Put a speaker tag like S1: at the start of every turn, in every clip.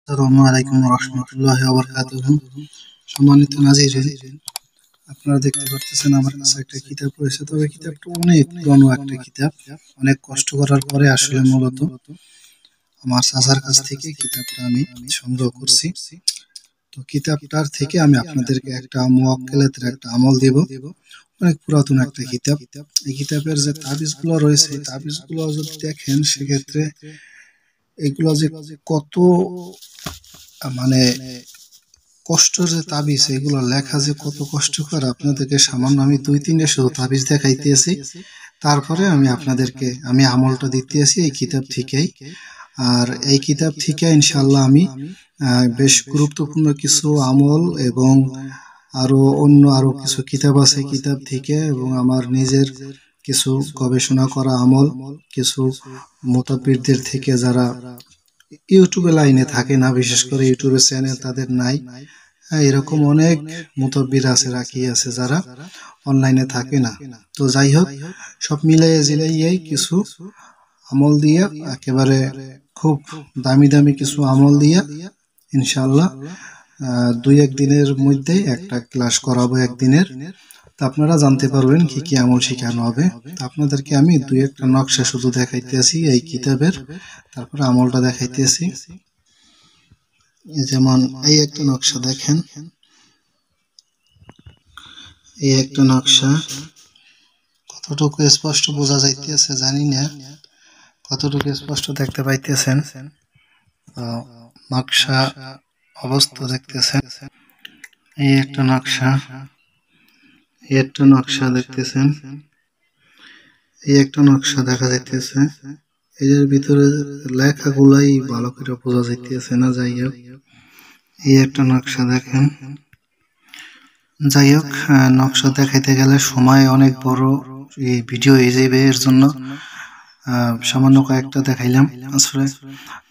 S1: আসসালামু আলাইকুম ওয়া রাহমাতুল্লাহি ওয়া বারাকাতুহু। সম্মানিত নাজিরিন, আপনারা দেখতে পারতেছেন আমার কাছে একটা কিতাব রয়েছে। তবে কিতাবটা অনেক পুরনো একটা কিতাব। অনেক কষ্ট করার পরে আসলে মূলত আমার চাচার কাছ থেকে কিতাবটা আমি সংগ্রহ করছি। তো কিতাবটার থেকে আমি আপনাদেরকে একটা মুওয়াক্কেলাতের একটা আমল দেব। অনেক পুরাতন একটা কিতাব। এই কিতাবের যে তাবিজগুলো রয়েছে, এই তাবিজগুলো যদি দেখেন সেক্ষেত্রে এগুলো যে কত মানে কষ্টের যে তাবিজ, এগুলো লেখা যে কত কষ্টকর, আপনাদেরকে সামান্য আমি 2-3টা শুধু তাবিজ দেখাইতেছি। তারপরে আমি আমলটা দিতেছি এই কিতাব থেকেই। আর এই কিতাব থেকে ইনশাআল্লাহ আমি বেশ গুরুত্বপূর্ণ কিছু আমল এবং আরো কিছু কিতাব আছে কিতাব থেকে, এবং আমার নিজের কিছু গবেষণা করা আমল, কিছু মুতাব্বিরদের থেকে যারা ইউটিউবে লাইনে থাকে না, বিশেষ করে ইউটিউবের চ্যানেল তাদের নাই, এরকম অনেক মুতাব্বির আছে, রাখি আছে যারা অনলাইনে থাকে না। তো যাই হোক, সব মিলাইয়ে জিলাইয়াই কিছু আমল দিয়া, একেবারে খুব দামি দামি কিছু আমল দিয়া ইনশাআল্লাহ 2-1 দিনের মধ্যেই একটা ক্লাস করাবো একদিনের। তা আপনারা জানতে পারবেন কি কি আমল শেখানো হবে। আপনাদেরকে আমি 2-1টা নকশা শুধু দেখাইতেছি এই কিতাবের, তারপরে আমলটা দেখাইতেছি। যেমন এই একটা নকশা দেখেন, এই একটা নকশা কতটুকু স্পষ্ট বোঝা যাইতেছে জানি না, কতটুকু স্পষ্ট দেখতে পাইতেছেন। নকশা অবস্থা দেখতেছেন, এই একটা নকশা, এই একটা নকশা দেখতেছেন, এই একটা নকশা দেখা যাইতেছে। এর ভিতরে লেখাগুলাই ভালো করে বোঝা যাইতেছে না। যাই হোক, এই একটা নকশা দেখেন। যাই হোক, নকশা দেখাইতে গেলে সময় অনেক বড়, এই ভিডিও হয়ে যাবে, এর জন্য সামান্য কয়েকটা দেখাইলাম আসলে।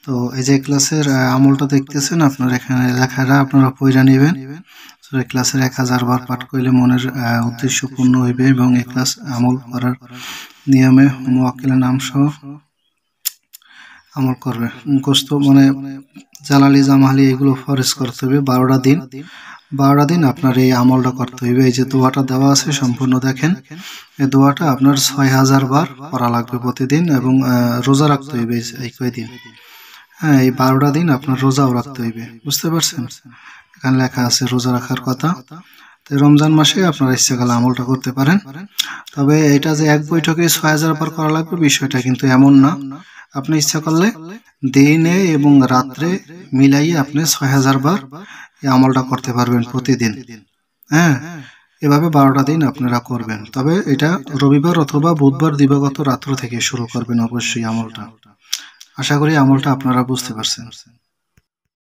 S1: তো এই যে ক্লাসের আমলটা দেখতেছেন, আপনার এখানে লেখাটা আপনারা পড়া নেবেন। ক্লাসের 1000 বার পাঠ করলে মনের উদ্দেশ্য পূর্ণ হইবে, এবং এই ক্লাস আমল করার নিয়মে মুওয়াক্কেলের নাম সহ আমল করবে। মুখস্থ মানে জালালি জামালি এগুলো ফরজ করতে হবে। 12টা দিন আপনার এই আমলটা করতে হইবে। এই যে দোয়াটা দেওয়া আছে সম্পূর্ণ দেখেন, এই দোয়াটা আপনার 6000 বার পড়া লাগবে প্রতিদিন, এবং রোজা রাখতে হইবে এই কয়দিন। হ্যাঁ, এই 12টা দিন আপনার রোজাও রাখতে হইবে, বুঝতে পারছেন? এখানে লেখা আছে রোজা রাখার কথা। তো রমজান মাসে আপনারা ইচ্ছা করলে আমলটা করতে পারেন। তবে এটা যে এক বৈঠকে 6000 বার করা লাগবে বিষয়টা কিন্তু এমন না। আপনি ইচ্ছা করলে দিনে এবং রাত্রে মিলাইয়ে আপনি 6000 বার এই আমলটা করতে পারবেন প্রতিদিন। হ্যাঁ, এভাবে 12টা দিন আপনারা করবেন। তবে এটা রবিবার অথবা বুধবার দিবাগত রাত্র থেকে শুরু করবেন অবশ্যই আমলটা। আশা করি আমলটা আপনারা বুঝতে পারছেন।